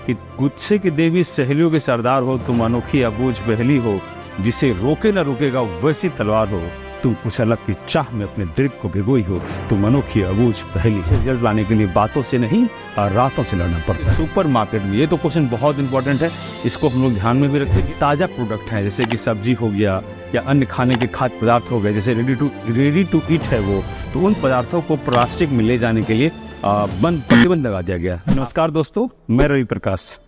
कि गुस्से की देवी सहेलियों के सरदार हो, तुम अनोखी अबूझ पहेली हो, जिसे रोके न रुकेगा वैसी तलवार हो, तुम कुछ अलग की चाह में अपने दिल को भिगोई हो, तुम अनोखी अबूझ पहेली। से रिजल्ट लाने के लिए बातों से नहीं और रातों से लड़ना पड़ता है। सुपर मार्केट में ये तो क्वेश्चन बहुत इंपॉर्टेंट है, इसको हम लोग ध्यान में भी रखेंगे। ताज़ा प्रोडक्ट हैं जैसे कि सब्जी हो गया या अन्य खाने के खाद्य पदार्थ हो गए, जैसे रेडी टू ईट है वो, तो उन पदार्थों को प्लास्टिक में ले जाने के लिए प्रतिबंध लगा दिया गया। नमस्कार दोस्तों, मैं रवि प्रकाश।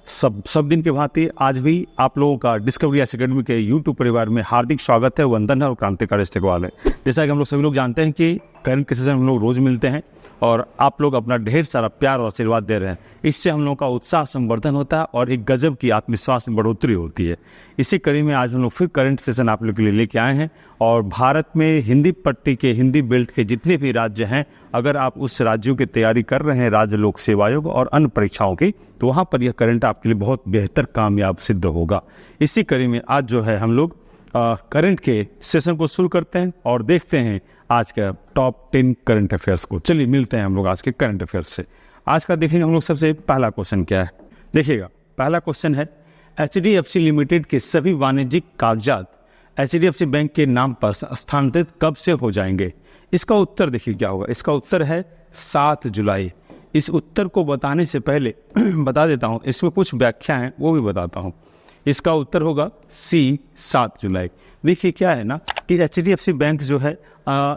सब दिन के भांति आज भी आप लोगों का डिस्कवरी एकेडमी के यूट्यूब परिवार में हार्दिक स्वागत है, वंदन है और क्रांतिकारी इस्तेकबाल है। जैसा कि हम लोग सभी लोग जानते हैं कि करंट के सेशन हम लोग रोज़ मिलते हैं और आप लोग अपना ढेर सारा प्यार और आशीर्वाद दे रहे हैं। इससे हम लोगों का उत्साह संवर्धन होता है और एक गजब की आत्मविश्वास में बढ़ोतरी होती है। इसी कड़ी में आज हम लोग फिर करंट सेशन आप लोग के लिए लेके आए हैं और भारत में हिंदी पट्टी के, हिंदी बेल्ट के जितने भी राज्य हैं, अगर आप उस राज्यों की तैयारी कर रहे हैं राज्य लोक सेवा आयोग और अन्य परीक्षाओं की, तो वहाँ पर यह करंट आपके लिए बहुत बेहतर कामयाब सिद्ध होगा। इसी कड़ी में आज जो है हम लोग करंट के सेशन को शुरू करते हैं और देखते हैं आज का टॉप 10 करंट अफेयर्स को। चलिए मिलते हैं हम लोग आज के करंट अफेयर्स से। आज का देखेंगे हम लोग सबसे पहला क्वेश्चन क्या है। देखिएगा, पहला क्वेश्चन है HDFC लिमिटेड के सभी वाणिज्यिक कागजात HDFC बैंक के नाम पर स्थानांतरित कब से हो जाएंगे। इसका उत्तर देखिए क्या होगा। इसका उत्तर है 7 जुलाई। इस उत्तर को बताने से पहले बता देता हूँ, इसमें कुछ व्याख्या हैं वो भी बताता हूँ। इसका उत्तर होगा C 7 जुलाई। देखिए क्या है ना कि HDFC बैंक जो है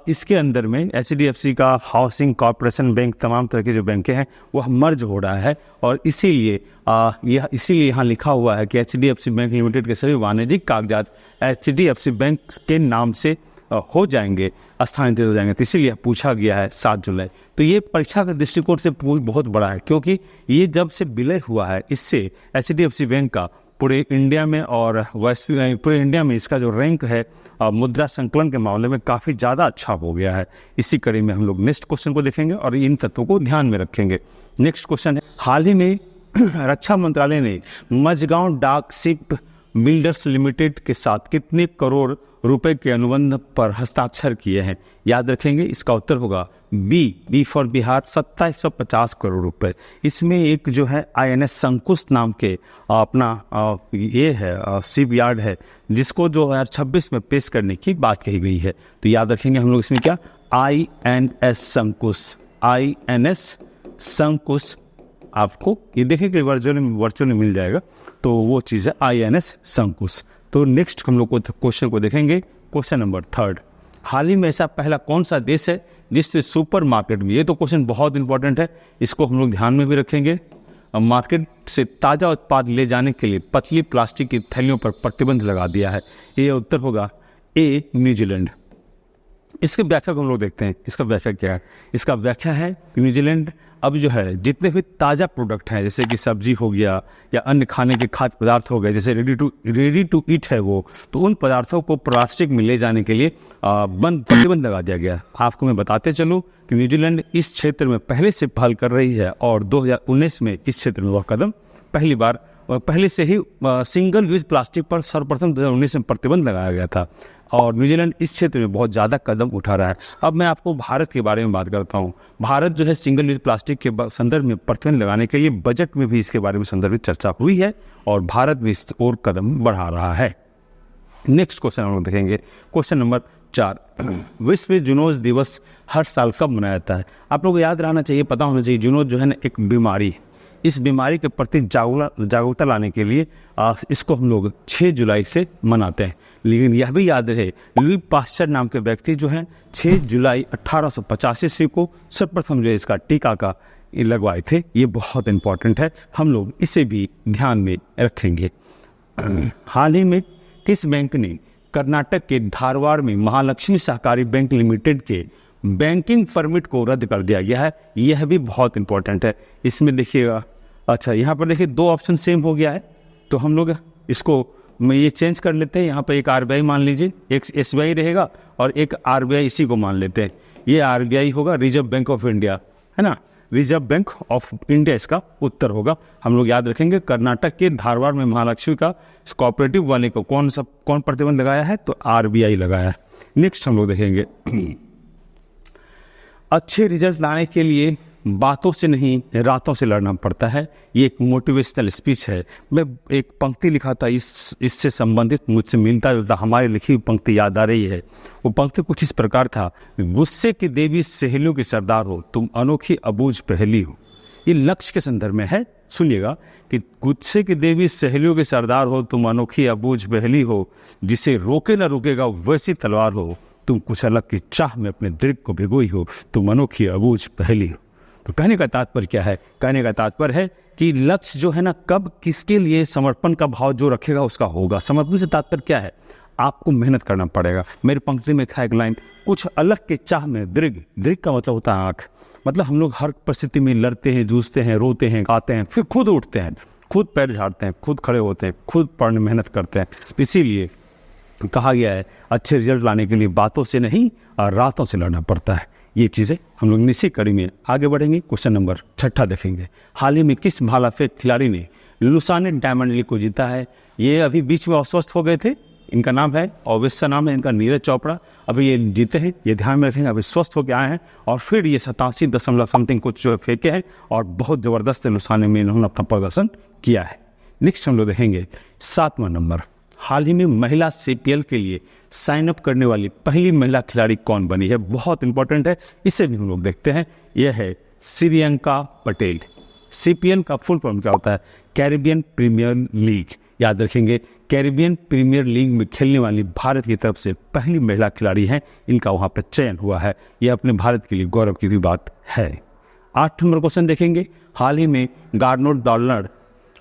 इसके अंदर में HDFC का हाउसिंग कॉर्पोरेशन बैंक, तमाम तरह के जो बैंकें हैं वह मर्ज हो रहा है और इसीलिए यहाँ लिखा हुआ है कि HDFC बैंक लिमिटेड के सभी वाणिज्यिक कागजात HDFC बैंक के नाम से हो जाएंगे, स्थानांतरित हो जाएंगे। तो इसीलिए पूछा गया है 7 जुलाई। तो ये परीक्षा के दृष्टिकोण से बहुत बड़ा है, क्योंकि ये जब से विलय हुआ है इससे HDFC बैंक का पूरे इंडिया में और पूरे इंडिया में इसका जो रैंक है मुद्रा संकलन के मामले में काफ़ी ज़्यादा अच्छा हो गया है। इसी कड़ी में हम लोग नेक्स्ट क्वेश्चन को देखेंगे और इन तत्वों को ध्यान में रखेंगे। नेक्स्ट क्वेश्चन है, हाल ही में रक्षा मंत्रालय ने मझगांव डाक शिप बिल्डर्स लिमिटेड के साथ कितने करोड़ रुपए के अनुबंध पर हस्ताक्षर किए हैं। याद रखेंगे, इसका उत्तर होगा बी फॉर बिहार, 2750 करोड़ रुपए। इसमें एक जो है INS शंकुश नाम के अपना ये है शिप यार्ड है, जिसको 2026 में पेश करने की बात कही गई है। तो याद रखेंगे हम लोग इसमें क्या, INS शंकुश। आपको ये देखेंगे वर्चुअल में मिल जाएगा, तो वो चीज़ है INS शंकुश। तो नेक्स्ट हम लोग को क्वेश्चन को देखेंगे। क्वेश्चन नंबर 3, हाल ही में ऐसा पहला कौन सा देश है जिससे सुपर मार्केट में, ये तो क्वेश्चन बहुत इंपॉर्टेंट है, इसको हम लोग ध्यान में भी रखेंगे, मार्केट से ताज़ा उत्पाद ले जाने के लिए पतली प्लास्टिक की थैलियों पर प्रतिबंध लगा दिया है। ये उत्तर होगा A न्यूजीलैंड। इसकी व्याख्या को हम लोग देखते हैं। इसका व्याख्या क्या है। इसका व्याख्या है कि न्यूजीलैंड अब जो है जितने भी ताज़ा प्रोडक्ट हैं जैसे कि सब्जी हो गया या अन्य खाने के खाद्य पदार्थ हो गए, जैसे रेडी टू ईट है वो, तो उन पदार्थों को प्लास्टिक में ले जाने के लिए प्रतिबंध लगा दिया गया। आपको मैं बताते चलूँ कि न्यूजीलैंड इस क्षेत्र में पहले से पहल कर रही है और 2019 में इस क्षेत्र में वह कदम पहले से ही सिंगल यूज प्लास्टिक पर सर्वप्रथम 2019 में प्रतिबंध लगाया गया था और न्यूजीलैंड इस क्षेत्र में बहुत ज़्यादा कदम उठा रहा है। अब मैं आपको भारत के बारे में बात करता हूँ। भारत जो है सिंगल यूज प्लास्टिक के संदर्भ में प्रतिबंध लगाने के लिए बजट में भी इसके बारे में संदर्भित चर्चा हुई है और भारत भी इस ओर कदम बढ़ा रहा है। नेक्स्ट क्वेश्चन हम लोग देखेंगे। क्वेश्चन नंबर 4, विश्व जूनोज दिवस हर साल कब मनाया जाता है। आप लोग को याद रहना चाहिए, पता होना चाहिए, जूनोज जो है ना एक बीमारी, इस बीमारी के प्रति जागरूकता लाने के लिए इसको हम लोग 6 जुलाई से मनाते हैं। लेकिन यह भी याद रहे, लुई पास्चर नाम के व्यक्ति जो हैं 6 जुलाई 1885 ईस्वी को सर्वप्रथम जो इसका टीका का लगवाए थे। ये बहुत इंपॉर्टेंट है, हम लोग इसे भी ध्यान में रखेंगे। हाल ही में किस बैंक ने कर्नाटक के धारवाड़ में महालक्ष्मी सहकारी बैंक लिमिटेड के बैंकिंग परमिट को रद्द कर दिया गया है। यह भी बहुत इंपॉर्टेंट है। इसमें देखिएगा, अच्छा यहाँ पर देखिए 2 ऑप्शन सेम हो गया है, तो हम लोग इसको मैं ये चेंज कर लेते हैं। यहाँ पर एक RBI मान लीजिए, एक SBI रहेगा और एक RBI, इसी को मान लेते हैं। ये RBI होगा, रिजर्व बैंक ऑफ इंडिया है ना, रिजर्व बैंक ऑफ इंडिया इसका उत्तर होगा। हम लोग याद रखेंगे, कर्नाटक के धारवाड़ में महालक्ष्मी का कोऑपरेटिव वाले को कौन प्रतिबंध लगाया है, तो RBI लगाया है। नेक्स्ट हम लोग देखेंगे, अच्छे रिजल्ट लाने के लिए बातों से नहीं रातों से लड़ना पड़ता है। ये एक मोटिवेशनल स्पीच है। मैं एक पंक्ति लिखा था, इससे संबंधित मुझसे मिलता जुलता हमारी लिखी हुई पंक्ति याद आ रही है। वो पंक्ति कुछ इस प्रकार था, गुस्से की देवी सहेलियों के सरदार हो, तुम अनोखी अबूझ पहेली हो। ये लक्ष्य के संदर्भ में है, सुनिएगा कि गुस्से की देवी सहेलियों के सरदार हो, तुम अनोखी अबूझ पहेली हो, जिसे रोके ना रुकेगा वैसी तलवार हो, तुम कुछ अलग की चाह में अपने दृढ़ को भिगोई हो, तुम अनोखी अबूझ पहेली हो। तो कहने का तात्पर्य क्या है? कहने का तात्पर्य है कि लक्ष्य जो है ना, कब किसके लिए समर्पण का भाव जो रखेगा उसका होगा। समर्पण से तात्पर्य क्या है? आपको मेहनत करना पड़ेगा। मेरी पंक्ति में था एक लाइन, कुछ अलग के चाह में दृढ़। दृढ़ का मतलब होता है आँख। मतलब हम लोग हर परिस्थिति में लड़ते हैं, जूझते हैं, रोते हैं, गाते हैं, फिर खुद उठते हैं, खुद पैर झाड़ते हैं, खुद खड़े होते हैं, खुद पढ़ने मेहनत करते हैं। इसीलिए कहा गया है अच्छे रिजल्ट लाने के लिए बातों से नहीं और रातों से लड़ना पड़ता है। ये चीज़ें हम लोग इसी कड़ी में आगे बढ़ेंगे। क्वेश्चन नंबर 6 देखेंगे। हाल ही में किस भाला फेंक खिलाड़ी ने लुसाने डायमंड लीग को जीता है? ये अभी बीच में अस्वस्थ हो गए थे। इनका नाम है, ऑब्वियस नाम है इनका, नीरज चोपड़ा। अभी ये जीते हैं, ये ध्यान में रखेंगे। अभी स्वस्थ होकर आए हैं और फिर ये 87 कुछ जो फेंके हैं और बहुत ज़बरदस्त लुसाने में इन्होंने अपना प्रदर्शन किया है। नेक्स्ट हम लोग देखेंगे 7वां नंबर। हाल ही में महिला CPL के लिए साइन अप करने वाली पहली महिला खिलाड़ी कौन बनी है? बहुत इंपॉर्टेंट है, इसे भी हम लोग देखते हैं। यह है श्रियंका पटेल। CPL का फुल फॉर्म क्या होता है? Caribbean premier league. याद रखेंगे, कैरिबियन प्रीमियर लीग में खेलने वाली भारत की तरफ से पहली महिला खिलाड़ी हैं। इनका वहाँ पर चयन हुआ है। यह अपने भारत के लिए गौरव की भी बात है। 8 नंबर क्वेश्चन देखेंगे। हाल ही में गार्नोट डॉलर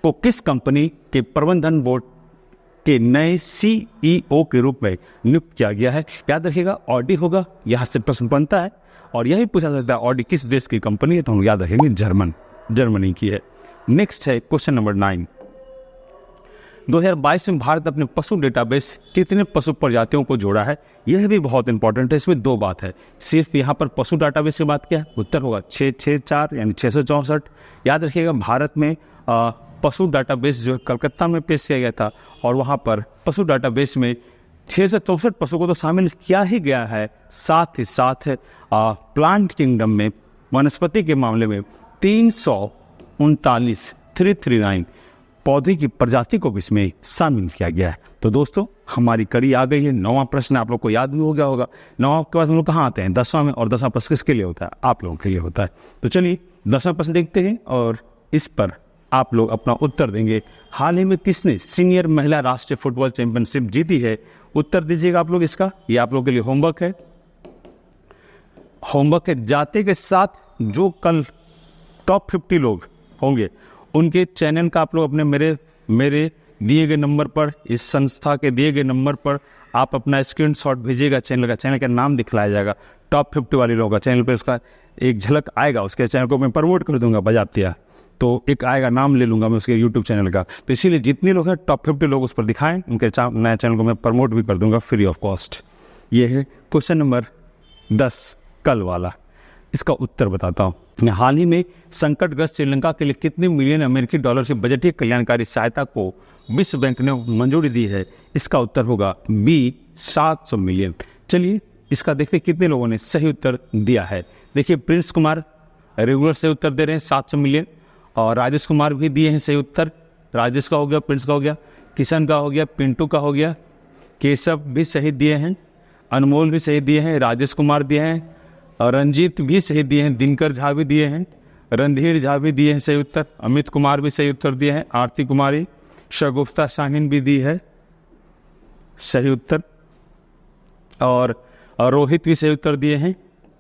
को किस कंपनी के प्रबंधन बोर्ड के नए CEO के रूप में नियुक्त किया गया है? याद रखिएगा, ऑडी होगा। यहाँ से प्रश्न बनता है और यही पूछा सकता है ऑडी किस देश की कंपनी है, तो हम याद रखेंगे जर्मनी की है। नेक्स्ट है क्वेश्चन नंबर 9। 2022 में भारत अपने पशु डेटाबेस कितने पशु प्रजातियों को जोड़ा है? यह भी बहुत इंपॉर्टेंट है। इसमें 2 बात है। सिर्फ यहाँ पर पशु डाटाबेस की बात क्या है? उत्तर होगा 664 यानी 664। याद रखिएगा, भारत में पशु डाटाबेस जो है कलकत्ता में पेश किया गया था और वहाँ पर पशु डाटाबेस में 664 पशु को तो शामिल किया ही गया है। साथ ही साथ प्लांट किंगडम में, वनस्पति के मामले में 339 पौधे की प्रजाति को भी इसमें शामिल किया गया है। तो दोस्तों, हमारी कड़ी आ गई है। 9वां प्रश्न आप लोग को याद भी हो गया होगा। 9वां के बाद हम लोग कहाँ आते हैं? 10वां में। और 10वां प्रश्न किसके लिए होता है? आप लोगों के लिए होता है। तो चलिए 10वां प्रश्न देखते हैं और इस पर आप लोग अपना उत्तर देंगे। हाल ही में किसने सीनियर महिला राष्ट्रीय फुटबॉल चैंपियनशिप जीती है? उत्तर दीजिएगा आप लोग इसका। ये आप लोगों के लिए होमवर्क है। होमवर्क है जाते के साथ जो कल टॉप 50 लोग होंगे उनके चैनल का आप लोग अपने मेरे दिए गए नंबर पर, इस संस्था के दिए गए नंबर पर आप अपना स्क्रीनशॉट भेजिएगा। चैनल का नाम दिखलाया जाएगा। टॉप 50 वाले लोगों का चैनल पर इसका एक झलक आएगा। उसके चैनल को मैं प्रमोट कर दूंगा बजातिया, तो एक आएगा, नाम ले लूँगा मैं उसके यूट्यूब चैनल का। तो इसीलिए जितने लोग हैं टॉप 50 लोग उस पर दिखाएं, उनके नए चैनल को मैं प्रमोट भी कर दूंगा फ्री ऑफ कॉस्ट। ये है क्वेश्चन नंबर 10 कल वाला। इसका उत्तर बताता हूँ। हाल ही में संकटग्रस्त श्रीलंका के लिए कितने मिलियन अमेरिकी डॉलर की बजटीय कल्याणकारी सहायता को विश्व बैंक ने मंजूरी दी है? इसका उत्तर होगा B 700 मिलियन। चलिए इसका देखिए कितने लोगों ने सही उत्तर दिया है। देखिए प्रिंस कुमार रेगुलर से उत्तर दे रहे हैं 700 मिलियन, और राजेश कुमार भी दिए हैं सही उत्तर। राजेश का हो गया, प्रिंस का हो गया, किशन का हो गया, पिंटू का हो गया, केशव भी सही दिए हैं, अनमोल भी सही दिए हैं, राजेश कुमार दिए हैं, और रंजीत भी सही दिए हैं, दिनकर झा भी दिए हैं, रणधीर झा भी दिए हैं सही उत्तर, अमित कुमार भी सही उत्तर दिए हैं, आरती कुमारी, शगुफ्ता शाहीन भी दी है सही उत्तर, और रोहित भी सही उत्तर दिए हैं,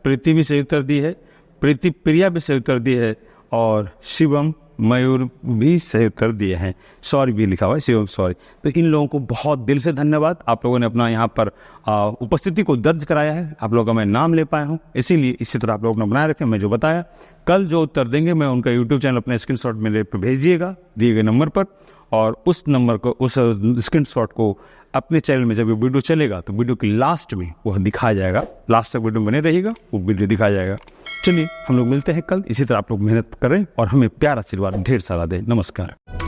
प्रीति भी सही उत्तर दी है, प्रीति प्रिया भी सही उत्तर दी है, और शिवम मयूर भी सही उत्तर दिए हैं। सॉरी भी लिखा हुआ है, शिवम सॉरी। तो इन लोगों को बहुत दिल से धन्यवाद। आप लोगों ने अपना यहाँ पर उपस्थिति को दर्ज कराया है। आप लोगों का मैं नाम ले पाया हूँ, इसीलिए इसी तरह आप लोग अपना बनाए रखें। मैं जो बताया, कल जो उत्तर देंगे मैं उनका यूट्यूब चैनल अपने स्क्रीनशॉट मेरे पे भेजिएगा दिए गए नंबर पर, और उस नंबर को, उस स्क्रीनशॉट को अपने चैनल में जब ये वीडियो चलेगा तो वीडियो की लास्ट में वह दिखाया जाएगा। लास्ट तक वीडियो बने रहेगा, वो वीडियो दिखाया जाएगा। चलिए हम लोग मिलते हैं कल। इसी तरह आप लोग मेहनत करें और हमें प्यार आशीर्वाद ढेर सारा दें। नमस्कार।